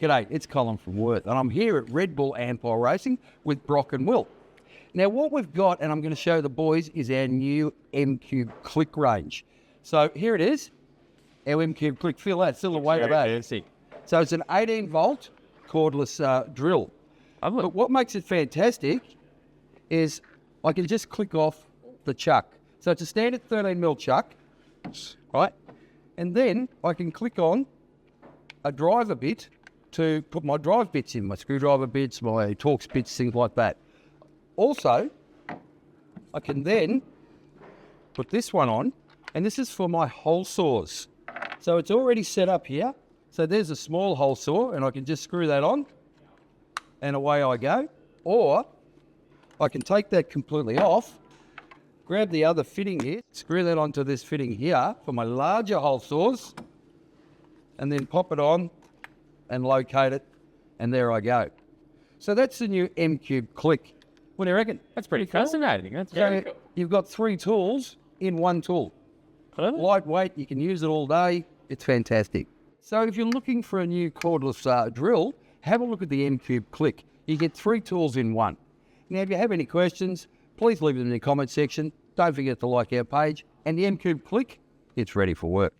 G'day, it's Colin from Wurth, and I'm here at Red Bull Ampol Racing with Broc and Wurth. Now what we've got, and I'm going to show the boys, is our new M-Cube click range. So here it is, our M-Cube click. Feel that, still the weight of that. Fancy. So it's an 18 volt cordless drill. But what makes it fantastic is I can just click off the chuck. So it's a standard 13mm chuck, right? And then I can click on a driver bit to put my drive bits in, my screwdriver bits, my Torx bits, things like that. Also, I can then put this one on, and this is for my hole saws. So it's already set up here. So there's a small hole saw, and I can just screw that on, and away I go. Or I can take that completely off, grab the other fitting here, screw that onto this fitting here for my larger hole saws, and then pop it on and locate it, and there I go. So that's the new M-Cube click. What do you reckon? That's pretty fascinating. That's So very cool. you've got 3 tools in one tool. Clever. Lightweight, you can use it all day. It's fantastic. So if you're looking for a new cordless drill, have a look at the M-Cube click. You get 3 tools in one. Now, if you have any questions, please leave them in the comment section. Don't forget to like our page. And the M-Cube click, it's ready for work.